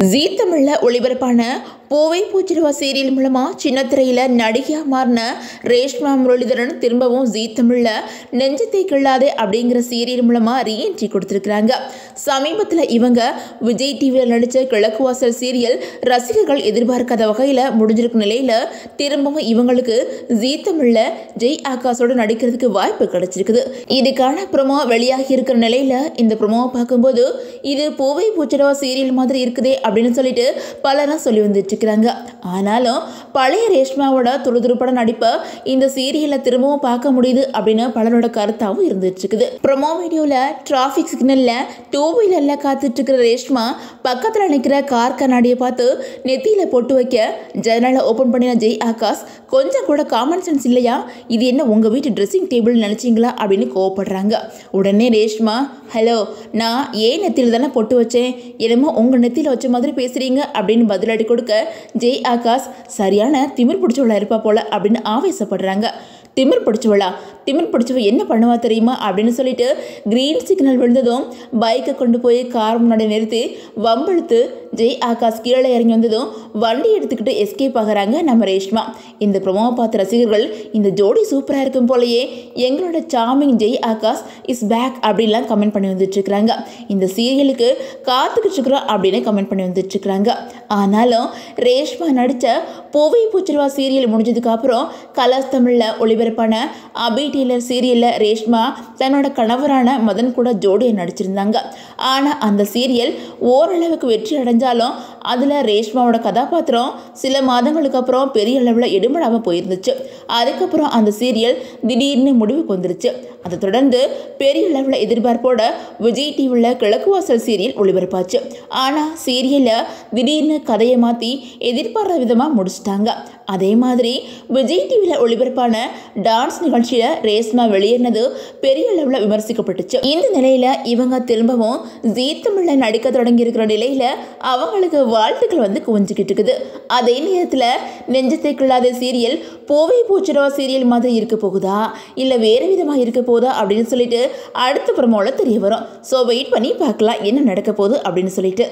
ஜீ தமிழ்ல ஒளிபரப்பான பூவை பூச்சிடுவா சீரியல் மூலமா சின்னத்திரையில நடிகையா மாறின ரேஷ்மா முரளிதரன் திரும்பவும் ஜீ தமிழ்ல நெஞ்சத்தை கிள்ளாதே அப்படிங்கிற சீரியல் மூலமா ரீஎன்ட்ரி கொடுத்திருக்கிறாங்க. சமீபத்தில் இவங்க விஜய் டிவியில் நடிச்ச கிழக்கு வாசல் சீரியல் ரசிகர்கள் எதிர்பார்க்காத வகையில முடிஞ்சிருக்கும் நிலையில திரும்பவும் இவங்களுக்கு ஜீ தமிழ்ல ஜெய் ஆகாஷோட நடிக்கிறதுக்கு வாய்ப்பு கிடைச்சிருக்குது. இதுக்கான ப்ரோமோ வெளியாகி இருக்கிற நிலையில இந்த ப்ரோமோவை பார்க்கும்போது இது பூவை பூச்சிடுவா சீரியல் மாதிரி இருக்குதே அப்படின்னு சொல்லிட்டு பலரும் சொல்லி வந்துட்டு இருக்காங்க. ஆனாலும் பழைய ரேஷ்மாவோட துருதுருப்பட நடிப்பை இந்த சீரியல்ல திரும்பவும் பார்க்க முடியுது அப்படின்னு பலரோட கருத்தாவும் இருந்துட்டு இருக்குது. ப்ரோமோ வீடியோல டிராபிக் சிக்னல்ல டூ வீலர்ல காத்துட்டு இருக்கிற ரேஷ்மா பக்கத்துல நிற்கிற கார் கண்ணாடியை பார்த்து நெத்தியில பொட்டு வைக்க ஜன்னலை ஓபன் பண்ணின ஜெய் ஆகாஷ் கொஞ்சம் கூட காமன் சென்ஸ் இல்லையா, இது என்ன உங்க வீட்டு ட்ரெஸ்ஸிங் டேபிள் நினைச்சீங்களா அப்படின்னு கோவப்படுறாங்க. உடனே ரேஷ்மா, ஹலோ, நான் ஏன் நெத்தியில தானே பொட்டு வச்சேன், என்னமோ உங்க நெத்தியில வச்ச மாதிரி பேசுறீங்க அப்படின்னு பதிலடி கொடுக்க ஜெய் ஆகாஷ் சரியான திமிர் பிடிச்சவளா இருப்பா போல அப்படின்னு ஆவேசப்படுறாங்க. திமிர் பிடிச்சவ என்ன பண்ணுவா தெரியுமா அப்படின்னு சொல்லிட்டு கிரீன் சிக்னல் விழுந்ததும் பைக்கை கொண்டு போய் கார் முன்னாடி நிறுத்தி வம்பெழுத்து ஜெய் ஆகாஷ் கீழே இறங்கி வந்ததும் வண்டி எடுத்துக்கிட்டு எஸ்கேப் ஆகிறாங்க நம்ம ரேஷ்மா. இந்த ப்ரோமோவை பார்த்த ரசிகர்கள் இந்த ஜோடி சூப்பராக இருக்கும் போலயே, எங்களோட charming Jai Akash is back அப்படின்லாம் கமெண்ட் பண்ணி வந்துட்டு இருக்கிறாங்க. இந்த சீரியலுக்கு காத்துக்கிட்டு இருக்கிறோம் அப்படின்னு கமெண்ட் பண்ணி வந்துட்டு இருக்கிறாங்க. ஆனாலும் ரேஷ்மா நடித்த பூவை பூச்சிடுவா சீரியல் முடிஞ்சதுக்கு அப்புறம் கலர்ஸ் தமிழில் ஒளிபரப்பான அபி டீலர் சீரியலில் ரேஷ்மா தன்னோட கணவரான மதன் கூட ஜோடியை நடிச்சிருந்தாங்க. ஆனால் அந்த சீரியல் ஓரளவுக்கு வெற்றி அடைஞ்சாலும் அதில் ரேஷ்மாவோட கதாபாத்திரம் சில மாதங்களுக்கு அப்புறம் பெரிய அளவில் எடுபடாமல் போயிருந்துச்சு. அதுக்கப்புறம் அந்த சீரியல் திடீர்னு முடிவுக்கு வந்துருச்சு. அதை தொடர்ந்து பெரிய அளவில் எதிர்பார்ப்போட விஜய் டிவியில் கிழக்கு வாசல் சீரியல் ஒளிபரப்பாச்சு. ஆனால் சீரியலில் திடீர்னு கதையை மாற்றி எதிர்பார்த்த விதமாக முடிச்சிட்டாங்க. அதே மாதிரி விஜய் டிவியில் ஒளிபரப்பான டான்ஸ் நிகழ்ச்சியில் ரேஷ்மா வெளியேறினது பெரிய அளவில் விமர்சிக்கப்பட்டுச்சு. இந்த நிலையில் இவங்க திரும்பவும் ஜீ தமிழில் நடிக்க தொடங்கி இருக்கிற நிலையில் அவங்களுக்கு வாழ்த்துக்கள் வந்து குவிஞ்சிக்கிட்டு இருக்குது. அதே நேரத்தில் நெஞ்சத்தை கிள்ளாத சீரியல் பூவை பூச்சிடுவா சீரியல் மாதிரி இருக்க போகுதா இல்லை வேறு விதமாக இருக்க போகுதா அப்படின்னு சொல்லிட்டு அடுத்த ப்ரோமோவில் தெரிய வரும். ஸோ வெயிட் பண்ணி பார்க்கலாம் என்ன நடக்க போகுது அப்படின்னு சொல்லிட்டு.